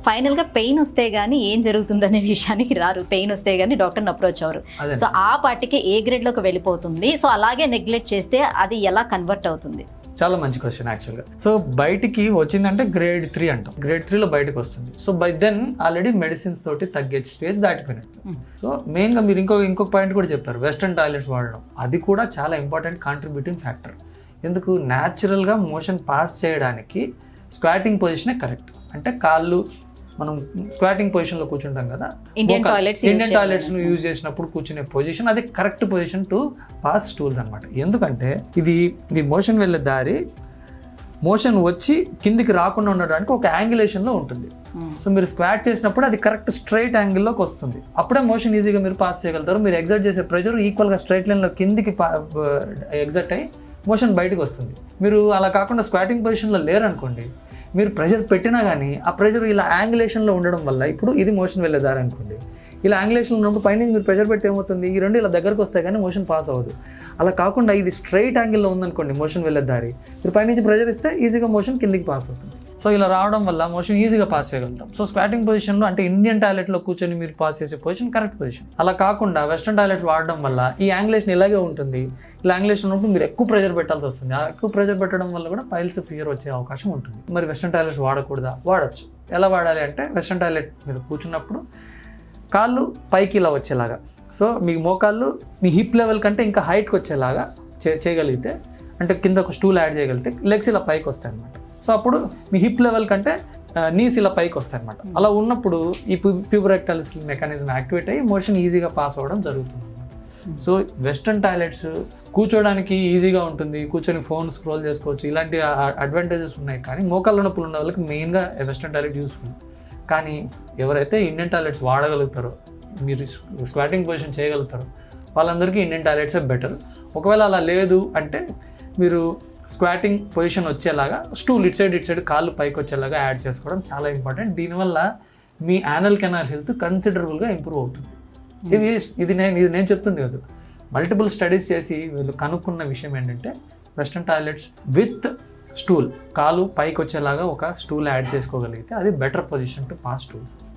ఫైనల్గా పెయిన్ వస్తే కానీ ఏం జరుగుతుందనే విషయానికి రారు. పెయిన్ వస్తే కానీ డాక్టర్ని అప్రోచ్ అవ్వరు. సో ఆ పార్టీకి ఏ గ్రేడ్లోకి వెళ్ళిపోతుంది. సో అలాగే నెగ్లెక్ట్ చేస్తే అది ఎలా కన్వర్ట్ అవుతుంది? చాలా మంచి క్వశ్చన్ యాక్చువల్గా. సో బయటికి వచ్చిందంటే గ్రేడ్ 3 అంటాం. గ్రేడ్ 3లో బయటకు వస్తుంది. So by then already medicines తోటి తగ్గే స్టేజ్ దాటిపోయినట్టు. సో మెయిన్గా మీరు ఇంకొక పాయింట్ కూడా చెప్పారు, వెస్టర్న్ టాయిలెట్స్ వాడడం. అది కూడా చాలా ఇంపార్టెంట్ కాంట్రిబ్యూటింగ్ ఫ్యాక్టర్. ఎందుకు? న్యాచురల్గా మోషన్ పాస్ చేయడానికి స్క్వాటింగ్ పొజిషనే కరెక్ట్. అంటే కాళ్ళు మనం స్క్వాటింగ్ పొజిషన్లో కూర్చుంటాం కదా, ఇండియన్ టాయిలెట్స్ యూజ్ చేసినప్పుడు కూర్చునే పొజిషన్ అది correct position to pass stools అనమాట. ఎందుకంటే ఇది మోషన్ వెళ్ళే దారి మోషన్ వచ్చి కిందికి రాకుండా ఉండడానికి ఒక యాంగిలేషన్లో ఉంటుంది. సో మీరు స్క్వాట్ చేసినప్పుడు అది కరెక్ట్ స్ట్రైట్ యాంగిల్లోకి వస్తుంది. అప్పుడే మోషన్ ఈజీగా మీరు పాస్ చేయగలుగుతారు. మీరు ఎగ్జర్ట్ చేసే ప్రెషర్ ఈక్వల్గా స్ట్రైట్ లైన్లో కిందికి ఎగ్జర్ట్ అయ్యి మోషన్ బయటకు వస్తుంది. మీరు అలా కాకుండా స్క్వాటింగ్ పొజిషన్లో లేరనుకోండి, మీరు ప్రెషర్ పెట్టినా కానీ ఆ ప్రెషర్ ఇలా యాంగులేషన్లో ఉండడం వల్ల, ఇప్పుడు ఇది మోషన్ వెళ్ళేదారు అనుకోండి, ఇలా యాంగులేషన్లో ఉన్నప్పుడు పైన మీరు ప్రెషర్ పెట్టి ఏమవుతుంది, ఈ రెండు ఇలా దగ్గరకు వస్తాయి కానీ మోషన్ పాస్ అవ్వదు. అలా కాకుండా ఇది స్ట్రైట్ యాంగిల్లో ఉందనుకోండి మోషన్ వెళ్ళే దారి, మీరు పైనుంచి ప్రెషర్ ఇస్తే ఈజీగా మోషన్ కిందికి పాస్ అవుతుంది. సో ఇలా రావడం వల్ల మోషన్ ఈజీగా పాస్ చేయగలుగుతాం. సో స్క్వాటింగ్ పొజిషన్లో అంటే ఇండియన్ టాయిలెట్లో కూర్చొని మీరు పాస్ చేసే పొజిషన్ కరెక్ట్ పొజిషన్. అలా కాకుండా వెస్టర్న్ టాయిలెట్స్ వాడడం వల్ల ఈ యాంగులేషన్ ఇలాగే ఉంటుంది. ఇలా యాంగులేషన్ ఉన్నప్పుడు మీరు ఎక్కువ ప్రెషర్ పెట్టాల్సి వస్తుంది. ఆ ఎక్కువ ప్రెషర్ పెట్టడం వల్ల కూడా పైల్స్ ఫియర్ వచ్చే అవకాశం ఉంటుంది. మరి వెస్టర్న్ టాయిలెట్స్ వాడకూడదా? వాడచ్చు. ఎలా వాడాలి అంటే, వెస్టర్న్ టాయిలెట్ మీరు కూర్చున్నప్పుడు కాళ్ళు పైకి ఇలా వచ్చేలాగా, సో మీ మోకాళ్ళు మీ హిప్ లెవెల్ కంటే ఇంకా హైట్కి వచ్చేలాగా చేయగలిగితే, అంటే కింద ఒక స్టూల్ యాడ్ చేయగలిగితే లెగ్స్ ఇలా పైకి వస్తాయి అనమాట. సో అప్పుడు మీ హిప్ లెవెల్ కంటే నీస్ ఇలా పైకి వస్తాయి అనమాట. అలా ఉన్నప్పుడు ఈ ప్యూబరెక్టల్ మెకానిజం యాక్టివేట్ అయ్యి మోషన్ ఈజీగా పాస్ అవ్వడం జరుగుతుంది. సో వెస్టర్న్ టాయిలెట్స్ కూర్చోడానికి ఈజీగా ఉంటుంది, కూర్చొని ఫోన్ స్క్రోల్ చేసుకోవచ్చు, ఇలాంటి అడ్వాంటేజెస్ ఉన్నాయి. కానీ మోకాళ్ళ నొప్పులు ఉన్న వాళ్ళకి మెయిన్గా వెస్టర్న్ టాయిలెట్ యూస్ఫుల్. కానీ ఎవరైతే ఇండియన్ టాయిలెట్స్ వాడగలుగుతారో, మీరు స్క్వాటింగ్ పొజిషన్ చేయగలుగుతారో, వాళ్ళందరికీ ఇండియన్ టాయిలెట్సే బెటర్. ఒకవేళ అలా లేదు అంటే మీరు స్క్వాటింగ్ పొజిషన్ వచ్చేలాగా స్టూల్ ఇట్ సైడ్ కాళ్ళు పైకి వచ్చేలాగా యాడ్ చేసుకోవడం చాలా ఇంపార్టెంట్. దీనివల్ల మీ యానల్ కెనాల్ హెల్త్ కన్సిడరబుల్గా ఇంప్రూవ్ అవుతుంది. ఇది నేను చెప్తుంది కాదు, మల్టిపుల్ స్టడీస్ చేసి వీళ్ళు కనుక్కున్న విషయం ఏంటంటే, వెస్టర్న్ టాయిలెట్స్ విత్ స్టూల్, కాలు పైకి వచ్చేలాగా ఒక స్టూల్ యాడ్ చేసుకోగలిగితే అది better position to pass stools.